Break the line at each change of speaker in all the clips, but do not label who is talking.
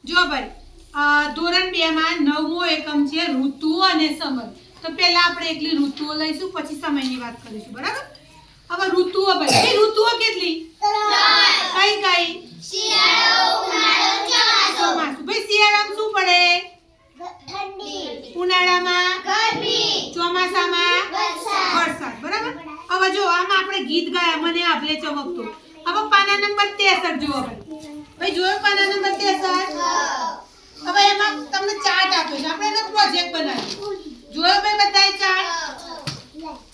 જો ભાઈ ધોરણ 2 માં 9મો એકમ છે ઋતુ અને સમય. તો પહેલા આપણે એકલી ઋતુઓ લઈશું, પછી સમયની વાત કરીશું, બરાબર? હવે ઋતુઓ ભાઈ, એ ઋતુઓ કેટલી? 3. કઈ કઈ?
શિયાળો, ઉનાળો, ચોમાસું.
ભાઈ શિયાળામાં શું પડે?
ઠંડી.
ઉનાળામાં
ગરમી.
ચોમાસામાં
વરસાદ.
વરસાદ, બરાબર? હવે જો આમાં આપણે ગીત ગાયા મને આભલે ચમકતો. હવે પાના નંબર 63 જુઓ ભાઈ. ભાઈ જોયો પાના નંબર 63? હવે એમાં તમને ચાર્ટ આપ્યો છે, આપણે એનો પ્રોજેક્ટ બનાવ્યો. જોયો ભાઈ બધાય ચાર્ટ?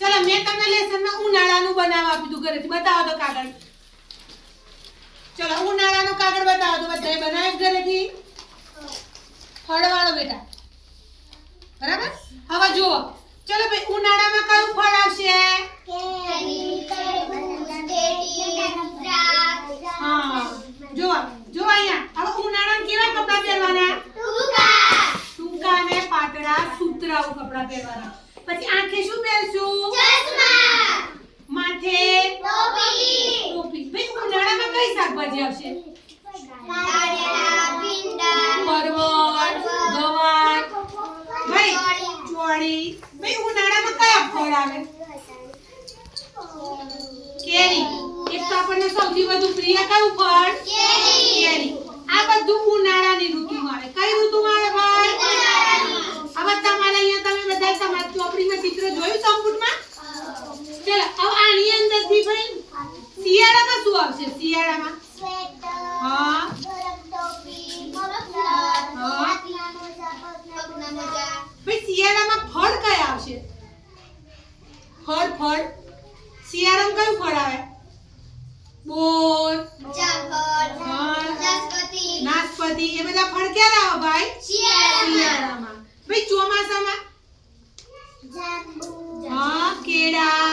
ચલો મેં તમને લેસનમાં ઉનાળાનું બનાવવા આપ્યું હતું ઘરેથી. બતાવો તો કાગળ. ચલો ઉનાળાનું કાગળ બતાવો તો બધાય બનાવ્યું ઘરેથી. ફળવાળો બેટા, બરાબર? હવે જુઓ, ચલો ભાઈ ઉનાળામાં કયું ફળ આવશે?
કેરી, તરબૂચ, કેરી, દ્રાક્ષ.
હા જો જો અહીંયા હવે ઉનાળામાં કેવા કપડાં પહેરવાના? ટૂંકા અને પાતળા સુતરાઉ કપડાં પહેરવાના. પછી આંખે શું પહેરશું?
ચશ્મા.
માથે
ટોપી.
ટોપી. ભાઈ ઉનાળામાં કઈ શાકભાજી આવશે?
કારેલા, ભીંડા,
પરવળ, ગવાર, ભાઈ ચોળી. ભાઈ ઉનાળામાં કયા ફળ આવે? કેરી. એક તો આપણને સૌથી વધુ પ્રિય કયું ફળ? કેરી. આ બધું ઉનાળાની ઋતુમાં આવે. કઈ ઋતુમાં આવે ભાઈ? હવે તમારે અહીંયા તમે બધા તમારી ચોપડીમાં ચિત્ર જોયું સંપૂર્ણમાં? ચલો હવે આની અંદરથી ભાઈ શિયાળામાં શું આવશે? શિયાળામાં
સ્વેટર,
હા
ગરમ ટોપી, મફલર,
હા.
હાથના મોજા, પગના મોજા.
ભાઈ શિયાળામાં ફળ કયા આવશે? ફળ શિયાળામાં કયું ફળ આવે? બોર,
જામફળ,
હા.
નાશપતી.
નાશપતિ, એ બધા ફળ ક્યારે આવે ભાઈ?
શિયાળામાં.
શિયાળામાં. ભાઈ ચોમાસામાં
જાંબુ,
હા કેળા,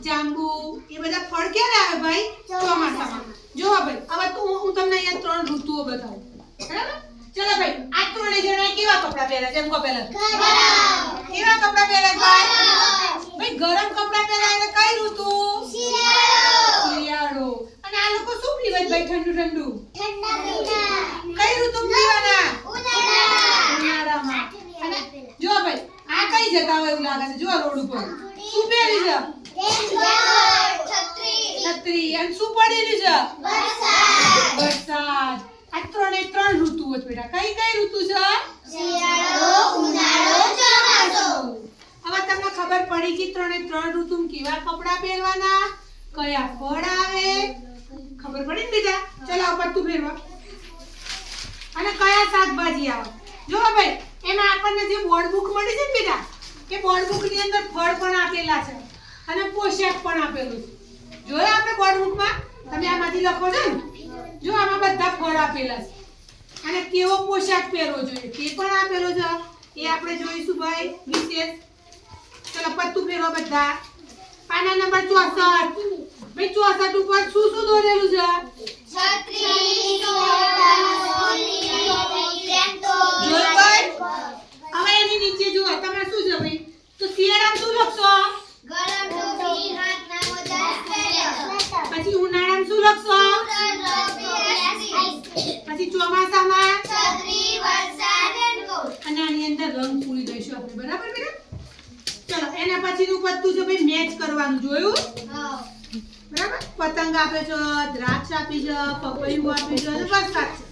જાંબુ, એ બધા ફળ ક્યારે આવે ભાઈ? ચોમાસામાં. જો ભાઈ હવે તો હું તમને અહીંયા 3 ઋતુઓ બતાવું, બરાબર? ચલો ભાઈ આ ત્રણે જણા કેવા કપડાં પહેરે છે? એમ કહો પહેલા.
ગરમ.
કેવા કપડાં પહેરે ભાઈ? ભાઈ ગરમ કપડાં પહેરે એટલે કઈ ઋતુ?
શિયાળો.
શિયાળો. અને આ લોકો શું પીવે છે ભાઈ? ઠંડુ ઠંડુ.
ઠંડા પીણા.
કઈ ઋતુ પીવાના?
ઉનાળા.
ઉનાળામાં. અને જો ભાઈ આ કઈ જતા હોય એવું લાગે છે? જો રોડ ઉપર શું પહેરી છે?
રેનકોટ, છત્રી,
છત્રી. અને શું પડેલું છે?
વરસાદ.
વરસાદ. આ ત્રણે 3 ઋતુઓ છે બેટા. કઈ ઋતુ છે?
શિયાળો, ઉનાળો, ચોમાસું.
હવે તમને ખબર પડી કે 3 ઋતુમાં કેવા કપડાં પહેરવાના, કયા ફળ આવે, ખબર પડી ને બેટા? ચલો આ પટ્ટું ફેરવા. અને કયા શાકભાજી આવે. જો ભાઈ એમાં આપણને જે બોર્ડ બુક મળી છે ને બેટા, એ બોર્ડ બુક ની અંદર ફળ પણ આપેલા છે અને પોશાક પણ આપેલું છે. જોયા આપણે બોર્ડ બુકમાં? તમે આમાંથી લખો છો ને? જો આમાં બધા ફળ આપેલા છે અને કેવો પોશાક પહેરવો જોઈએ તે પણ આપેલો છે. એ આપણે જોઈશું ભાઈ વિશેષ. ચલો પત્તું ફેરવો બધા. પાના નંબર 64. ભાઈ 64 ઉપર શું દોરેલું છે?
છત્રી, સ્વેટર, ચોલી, રેનકોટ.
જોયું ભાઈ? હવે એની નીચે જુઓ તમારે શું છે ભાઈ? તો શિયાળામાં શું લખશો?
ગરમ ટોપી, હાથના મોજા, સ્વેટર.
પછી ઉનાળામાં શું લખશો? પછી ચોમાસામાં
છત્રી, વરસાદ, રેનકોટ.
અને આની અંદર રંગ પૂરી દઈશું આપણે, બરાબર બેટા? ચલો એના પછીનું પત્તું છે ભાઈ મેચ કરવાનું. જોયું? બરાબર? પતંગ આપ્યો છે, દ્રાક્ષ આપી છે, પપૈયું આપ્યું છે અને વરસાદ છે.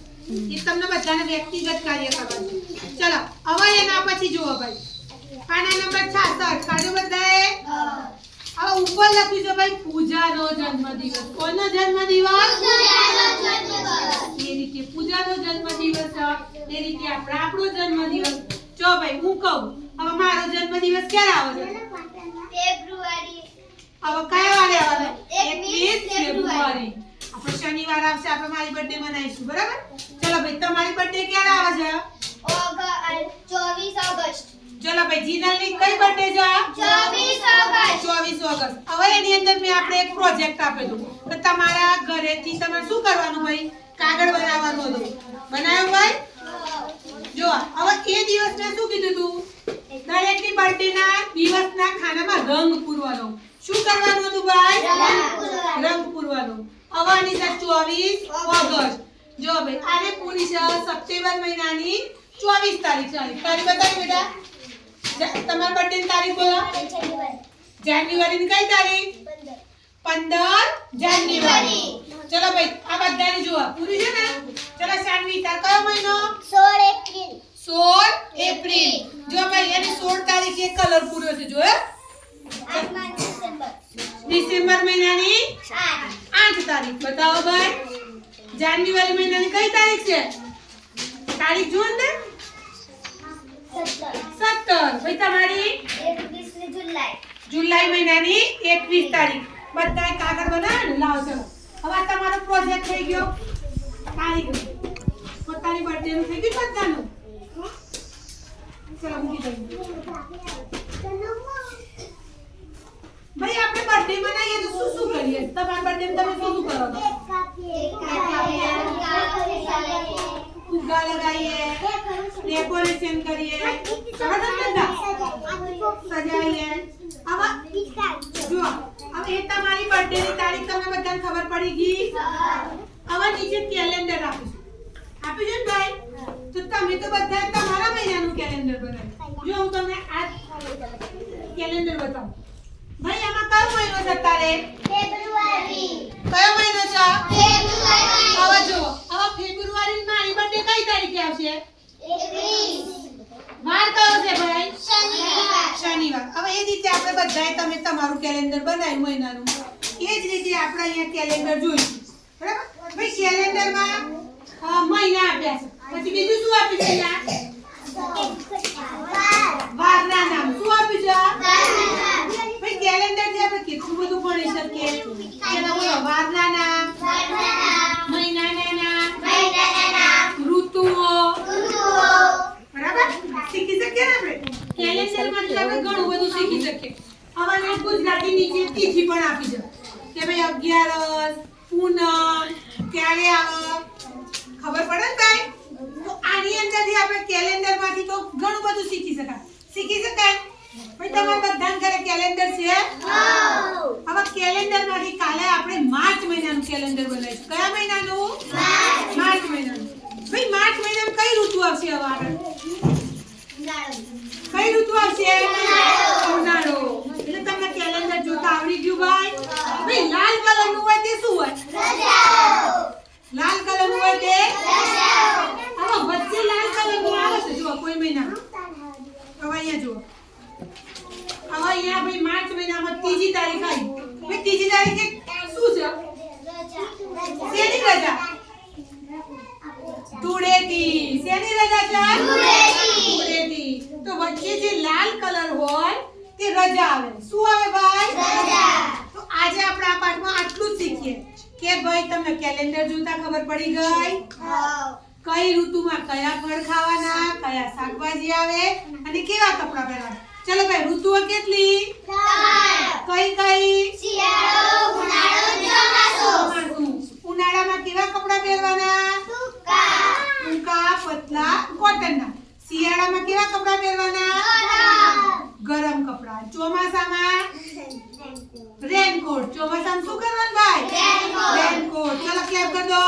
એ તમને બધાને વ્યક્તિગત કાર્ય કરવાનું છે. ચલો હવે એના પછી જુઓ ભાઈ પાના નંબર 66 કાઢો બધાએ. હવે ઉપર લખ્યું છે ભાઈ પૂજાનો જન્મદિવસ. કોનો જન્મદિવસ? એ રીતે પૂજાનો જન્મદિવસ છે, એ રીતે આપણો જન્મદિવસ. જો ભાઈ હું કહું હવે મારો જન્મદિવસ ક્યારે આવે છે?
ફેબ્રુઆરી.
હવે કયા વારે આવે?
21
ફેબ્રુઆરી. આપણે શનિવાર આવશે, આપણે મારી બર્થડે મનાઈશું, બરાબર? ચલો ભાઈ તમારી બર્થડે ક્યારે આવે છે?
24 ઓગસ્ટ.
ચલો ભાઈ જીનલની કઈ બર્થડે છે?
24 ઓગસ્ટ.
24 ઓગસ્ટ. હવે એની અંદર મેં આપણે એક પ્રોજેક્ટ આપેલું કે તમારા ઘરેથી તમારે શું કરવાનું ભાઈ? કાગળ બનાવવાનું હતું. બનાવ્યું ભાઈ? જો હવે એ દિવસ મેં શું કીધું હતું? દરેકની બર્થડે ના દિવસના ખાનામાં રંગ પૂરવાનો. શું કરવાનું હતું ભાઈ? રંગ પૂરવાનો. હવે આની સાથે 24 ઓગસ્ટ જો ભાઈ આને પૂરી છે સપ્ટેમ્બર મહિનાની 24 તારીખ છે તારીખ બતાવી બેટા તમારા બર્થડે ની તારીખ બોલો જાન્યુઆરીની કઈ તારીખ 15 જાન્યુઆરી ચલો ભાઈ આ બધાની જુઓ પૂરી છે ને ચલો શાનવી તાર કયો મહિનો 16 એપ્રિલ જો ભાઈ એની 16 તારીખે કલર પૂરો છે જો ડિસેમ્બર મહિનાની 8 તારીખ બતાવો ભાઈ જાન્યુઆરી મહિનાની કઈ તારીખ છે તારીખ જુઓ ને 17 ભાઈ તમારી જુલાઈ મહિનાની 21 તારીખ બધાય કાગળ બનાવો ને લાવો ચલો હવે આ તમારો પ્રોજેક્ટ થઈ ગયો તારીખ પોતાની બર્થડે નું થઈ ગયું બધાનું ચલો મૂકી દઈએ ભાઈ આપણે બર્થડે મનાવીએ તો શું શું કરીએ તમારા બર્થડે તમે શું શું કરો છો ફુગ્ગા લગાવીએ ડેકોરેશન કરીએ સજાવીએ હવે જો હવે એ તમારી બર્થડે ની તારીખ તમને બધાને ખબર પડી ગઈ હવે નીચે કેલેન્ડર આપીશું ને ભાઈ તો તમે તો બધા તમારા મહિનાનું કેલેન્ડર બનાવ્યું જો હું તમને આ કેલેન્ડર બતાવું ભાઈ આમાં કયો મહિનો છે તારે
ફેબ્રુઆરી
કયો મહિનો છે
ફેબ્રુઆરી
હવે જો હવે ફેબ્રુઆરી માં મારી બર્થડે કઈ તારીખે આવશે
21
વાર કયો છે ભાઈ
શનિવાર
શનિવાર હવે એ રીતે આપણે બધાએ તમે તમારું કેલેન્ડર બનાવ્યું મહિનાનું એ જ રીતે આપણે અહીંયા કેલેન્ડર જોઈશું બરાબર ભાઈ કેલેન્ડરમાં મહિના આપ્યા છે પછી બીજું શું આપ્યું છે અહીંયા વારના નામ શું આપ્યું છે ભાઈ કેલેન્ડર થી આપણે કેટલું બધું ભણી શકીએ એના બોલો વારના નામ મહિનાના નામ ઋતુઓ બરાબર શીખી શકીએ ને આપણે કેલેન્ડર માંથી આપણે ઘણું બધું શીખી શકીએ હવે મેં ગુજરાતી નીચે તિથિ પણ આપી છે કે ભાઈ 11 પૂનમ ક્યારે આવે ખબર પડે ને ભાઈ તો આની અંદરથી આપણે કેલેન્ડર માંથી તો ઘણું બધું શીખી શકાય ભાઈ તમારા બધાના ઘરે કેલેન્ડર છે હવે કેલેન્ડર માંથી કાલે આપણે માર્ચ મહિનાનું કેલેન્ડર બનાવીશું કયા મહિનાનું માર્ચ મહિનાનું ભાઈ માર્ચ મહિનામાં કઈ ઋતુ આવશે હવે આગળ કઈ ઋતુ આવશે ઉનાળો એટલે તમને કેલેન્ડર જોતા આવડી ગયું ભાઈ લાલ કલર નું હોય તે શું હોય લાલ કલર નું હોય તે હવે વચ્ચે લાલ કલર નું આવે છે જો કોઈ મહિના હવે અહીંયા જુઓ હવે અહીંયા ભાઈ માર્ચ મહિનામાં ત્રીજી તારીખ આવી ભાઈ ત્રીજી તારીખે શું છે શેની રજા ધૂળેટી શેની રજા છે ધૂળેટી તો વચ્ચે જે લાલ કલર હોય તે રજા આવે શું આવે ભાઈ તો આજે આપણે આ પાઠમાં આટલું જ શીખીએ કે ભાઈ તમને કેલેન્ડર જોતા ખબર પડી ગઈ કઈ ઋતુમાં કયા ફળ ખાવાના કયા શાકભાજી આવે અને કેવા કપડા પહેરવાના ચલો ભાઈ ઋતુઓ કેટલી કઈ
શિયાળો ઉનાળો ચોમાસું
ઉનાળામાં કેવા કપડા પહેરવાના ટૂંકા પતલા કોટનના શિયાળામાં કેવા કપડા પહેરવાના ગરમ કપડા ચોમાસામાં રેનકોટ ચોમાસામાં શું કરવાનું ભાઈ રેનકોટ ચલો ક્લેપ કર દો